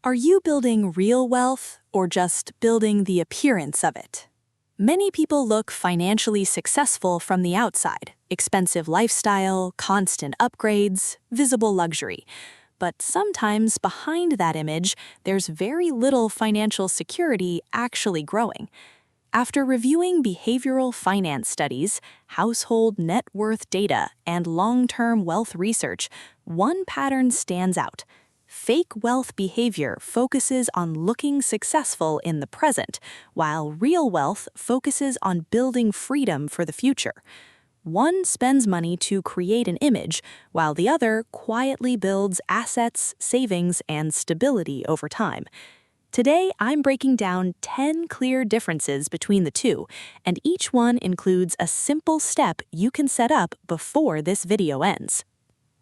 Are you building real wealth or just building the appearance of it? Many people look financially successful from the outside, expensive lifestyle, constant upgrades, visible luxury. But sometimes behind that image, there's very little financial security actually growing. After reviewing behavioral finance studies, household net worth data, and long-term wealth research, one pattern stands out. Fake wealth behavior focuses on looking successful in the present, while real wealth focuses on building freedom for the future. One spends money to create an image, while the other quietly builds assets, savings, and stability over time. Today, I'm breaking down 10 clear differences between the two, and each one includes a simple step you can set up before this video ends.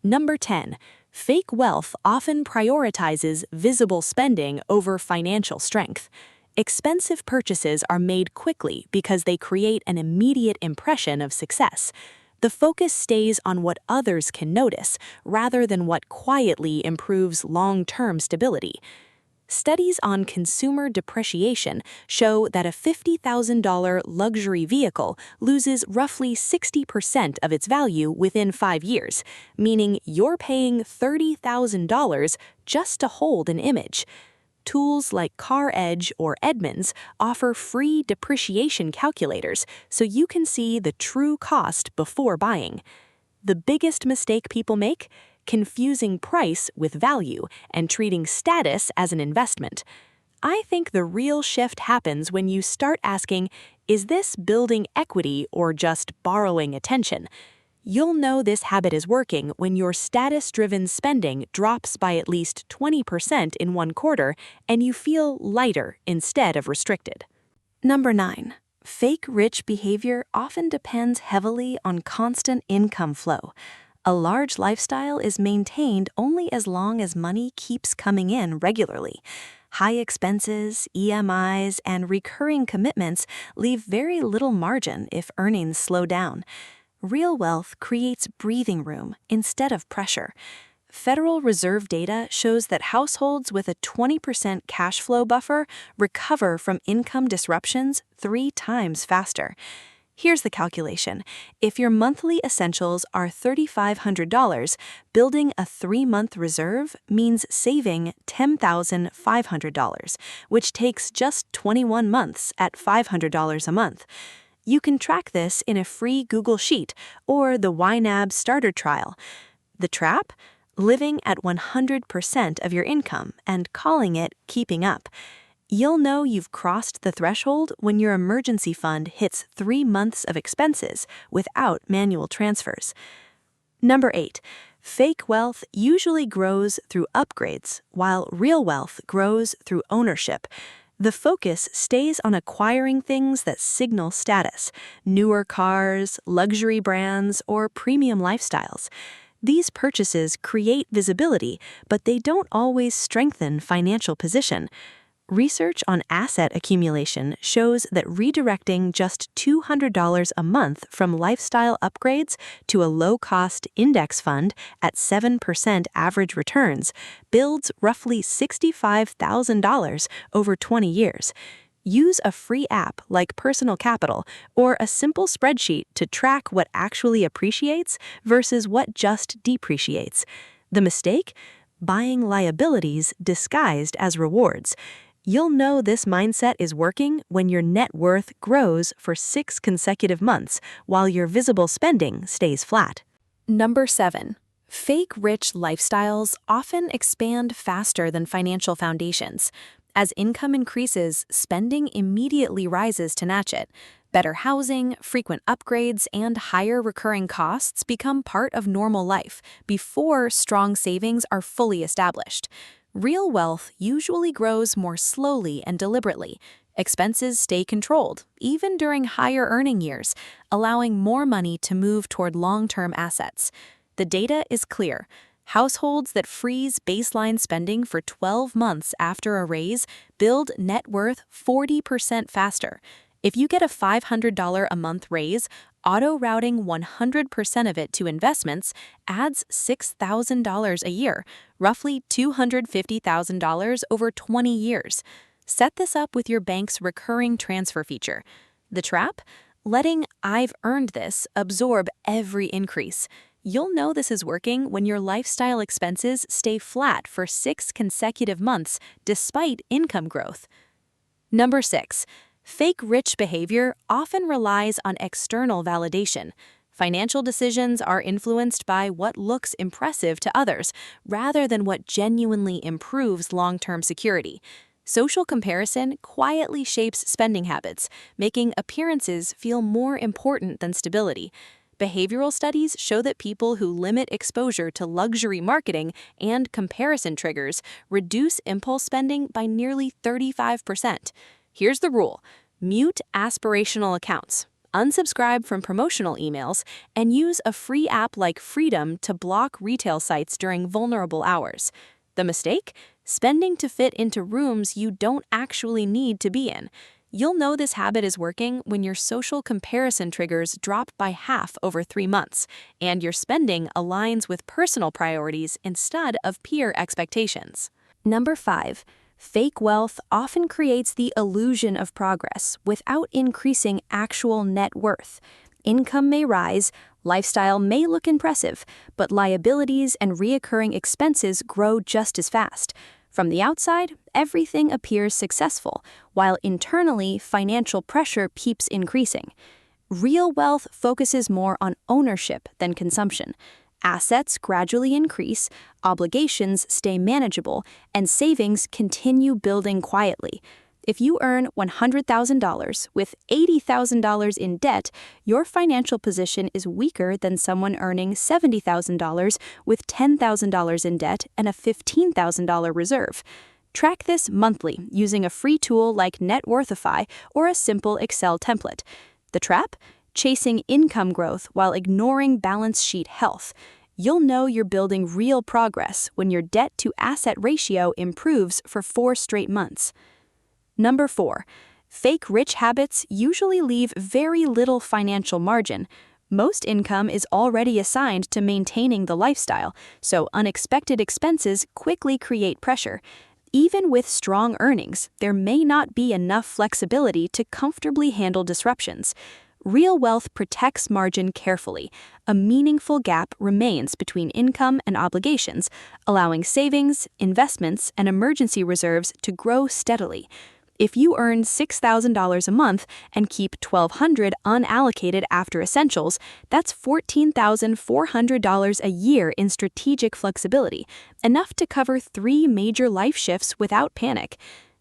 Number 10. Fake wealth often prioritizes visible spending over financial strength. Expensive purchases are made quickly because they create an immediate impression of success. The focus stays on what others can notice, rather than what quietly improves long-term stability. Studies on consumer depreciation show that a $50,000 luxury vehicle loses roughly 60% of its value within 5 years, meaning you're paying $30,000 just to hold an image. Tools like CarEdge or Edmunds offer free depreciation calculators so you can see the true cost before buying. The biggest mistake people make? Confusing price with value and treating status as an investment. I think the real shift happens when you start asking, is this building equity or just borrowing attention? You'll know this habit is working when your status-driven spending drops by at least 20% in one quarter and you feel lighter instead of restricted. Number 9. Fake rich behavior often depends heavily on constant income flow. A large lifestyle is maintained only as long as money keeps coming in regularly. High expenses, EMIs, and recurring commitments leave very little margin if earnings slow down. Real wealth creates breathing room instead of pressure. Federal Reserve data shows that households with a 20% cash flow buffer recover from income disruptions 3 times faster. Here's the calculation. If your monthly essentials are $3,500, building a 3-month reserve means saving $10,500, which takes just 21 months at $500 a month. You can track this in a free Google Sheet or the YNAB Starter Trial. The trap? Living at 100% of your income and calling it keeping up. You'll know you've crossed the threshold when your emergency fund hits 3 months of expenses without manual transfers. Number 8. Fake wealth usually grows through upgrades, while real wealth grows through ownership. The focus stays on acquiring things that signal status: newer cars, luxury brands, or premium lifestyles. These purchases create visibility, but they don't always strengthen financial position. Research on asset accumulation shows that redirecting just $200 a month from lifestyle upgrades to a low-cost index fund at 7% average returns builds roughly $65,000 over 20 years. Use a free app like Personal Capital or a simple spreadsheet to track what actually appreciates versus what just depreciates. The mistake? Buying liabilities disguised as rewards. You'll know this mindset is working when your net worth grows for 6 consecutive months while your visible spending stays flat. Number 7. Fake rich lifestyles often expand faster than financial foundations. As income increases, spending immediately rises to match it. Better housing, frequent upgrades, and higher recurring costs become part of normal life before strong savings are fully established. Real wealth usually grows more slowly and deliberately. Expenses stay controlled, even during higher earning years, allowing more money to move toward long-term assets. The data is clear. Households that freeze baseline spending for 12 months after a raise build net worth 40% faster. If you get a $500 a month raise, Auto-routing 100% of it to investments adds $6,000 a year, roughly $250,000 over 20 years. Set this up with your bank's recurring transfer feature. The trap? Letting "I've earned this" absorb every increase. You'll know this is working when your lifestyle expenses stay flat for 6 consecutive months despite income growth. Number 6. Fake rich behavior often relies on external validation. Financial decisions are influenced by what looks impressive to others, rather than what genuinely improves long-term security. Social comparison quietly shapes spending habits, making appearances feel more important than stability. Behavioral studies show that people who limit exposure to luxury marketing and comparison triggers reduce impulse spending by nearly 35%. Here's the rule: mute aspirational accounts, unsubscribe from promotional emails, and use a free app like Freedom to block retail sites during vulnerable hours. The mistake? Spending to fit into rooms you don't actually need to be in. You'll know this habit is working when your social comparison triggers drop by half over 3 months, and your spending aligns with personal priorities instead of peer expectations. Number 5. Fake wealth often creates the illusion of progress without increasing actual net worth. Income may rise, lifestyle may look impressive, but liabilities and reoccurring expenses grow just as fast. From the outside, everything appears successful, while internally, financial pressure keeps increasing. Real wealth focuses more on ownership than consumption. Assets gradually increase, obligations stay manageable, and savings continue building quietly. If you earn $100,000 with $80,000 in debt, your financial position is weaker than someone earning $70,000 with $10,000 in debt and a $15,000 reserve. Track this monthly using a free tool like Networthify or a simple Excel template. The trap? Chasing income growth while ignoring balance sheet health. You'll know you're building real progress when your debt-to-asset ratio improves for 4 straight months. Number 4. Fake rich habits usually leave very little financial margin. Most income is already assigned to maintaining the lifestyle, so unexpected expenses quickly create pressure. Even with strong earnings, there may not be enough flexibility to comfortably handle disruptions. Real wealth protects margin carefully. A meaningful gap remains between income and obligations, allowing savings, investments, and emergency reserves to grow steadily. If you earn $6,000 a month and keep $1,200 unallocated after essentials, that's $14,400 a year in strategic flexibility, enough to cover 3 major life shifts without panic.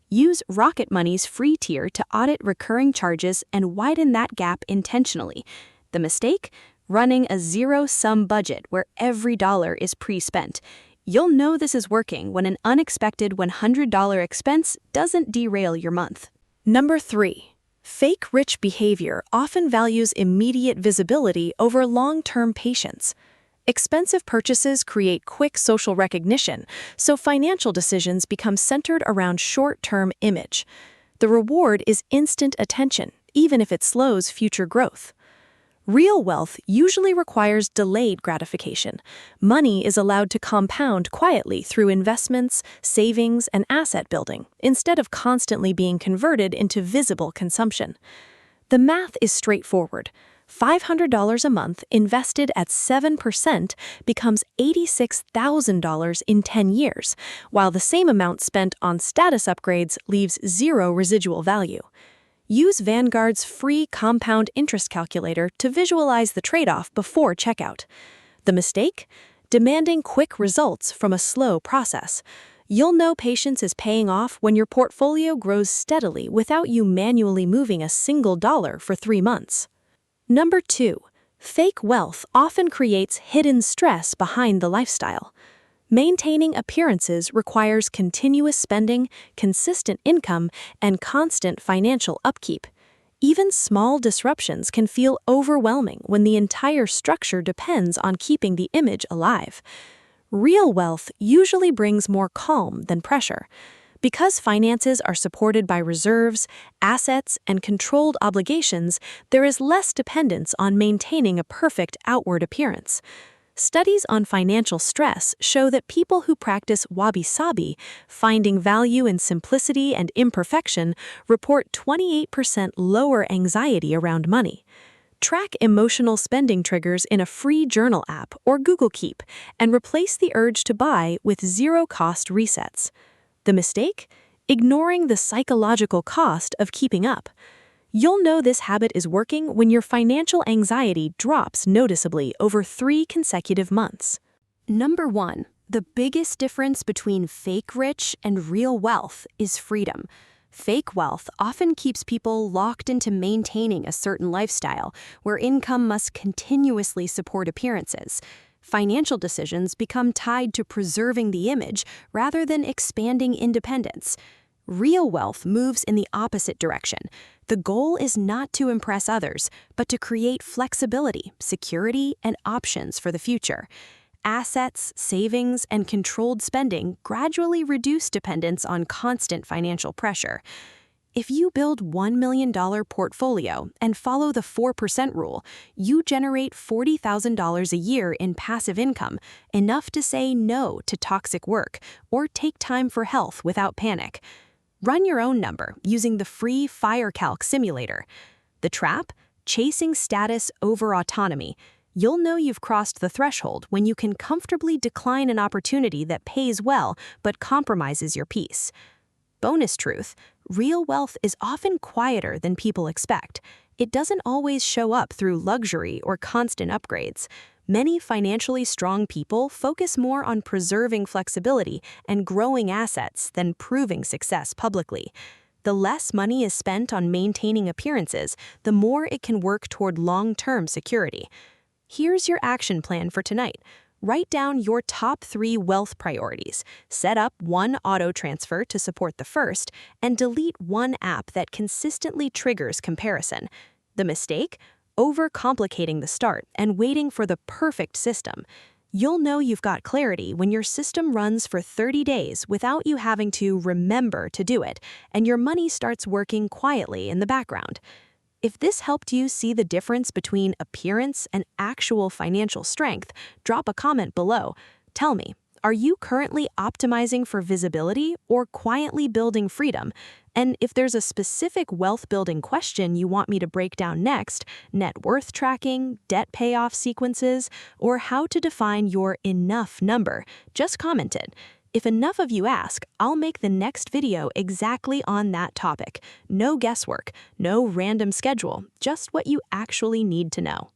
Use Rocket Money's free tier to audit recurring charges and widen that gap intentionally. The mistake? Running a zero-sum budget where every dollar is pre-spent. You'll know this is working when an unexpected $100 expense doesn't derail your month. Number 3. Fake rich behavior often values immediate visibility over long-term patience. Expensive purchases create quick social recognition, so financial decisions become centered around short-term image. The reward is instant attention, even if it slows future growth. Real wealth usually requires delayed gratification. Money is allowed to compound quietly through investments, savings, and asset building, instead of constantly being converted into visible consumption. The math is straightforward. $500 a month invested at 7% becomes $86,000 in 10 years, while the same amount spent on status upgrades leaves 0 residual value. Use Vanguard's free compound interest calculator to visualize the trade-off before checkout. The mistake? Demanding quick results from a slow process. You'll know patience is paying off when your portfolio grows steadily without you manually moving a single dollar for 3 months. Number 2. Fake wealth often creates hidden stress behind the lifestyle. Maintaining appearances requires continuous spending, consistent income, and constant financial upkeep. Even small disruptions can feel overwhelming when the entire structure depends on keeping the image alive. Real wealth usually brings more calm than pressure. Because finances are supported by reserves, assets, and controlled obligations, there is less dependence on maintaining a perfect outward appearance. Studies on financial stress show that people who practice wabi-sabi, finding value in simplicity and imperfection, report 28% lower anxiety around money. Track emotional spending triggers in a free journal app or Google Keep and replace the urge to buy with zero-cost resets. The mistake? Ignoring the psychological cost of keeping up. You'll know this habit is working when your financial anxiety drops noticeably over 3 consecutive months. Number 1. The biggest difference between fake rich and real wealth is freedom. Fake wealth often keeps people locked into maintaining a certain lifestyle, where income must continuously support appearances. Financial decisions become tied to preserving the image rather than expanding independence. Real wealth moves in the opposite direction. The goal is not to impress others, but to create flexibility, security, and options for the future. Assets, savings, and controlled spending gradually reduce dependence on constant financial pressure. If you build $1 million portfolio and follow the 4% rule, you generate $40,000 a year in passive income, enough to say no to toxic work or take time for health without panic. Run your own number using the free FireCalc simulator. The trap? Chasing status over autonomy. You'll know you've crossed the threshold when you can comfortably decline an opportunity that pays well but compromises your peace. Bonus truth: real wealth is often quieter than people expect. It doesn't always show up through luxury or constant upgrades. Many financially strong people focus more on preserving flexibility and growing assets than proving success publicly. The less money is spent on maintaining appearances, the more it can work toward long-term security. Here's your action plan for tonight. Write down your top 3 wealth priorities, set up one auto transfer to support the first, and delete one app that consistently triggers comparison. The mistake? Overcomplicating the start and waiting for the perfect system. You'll know you've got clarity when your system runs for 30 days without you having to remember to do it, and your money starts working quietly in the background. If this helped you see the difference between appearance and actual financial strength, drop a comment below. Tell me, are you currently optimizing for visibility or quietly building freedom? And if there's a specific wealth-building question you want me to break down next, net worth tracking, debt payoff sequences, or how to define your enough number, just comment it. If enough of you ask, I'll make the next video exactly on that topic. No guesswork, no random schedule, just what you actually need to know.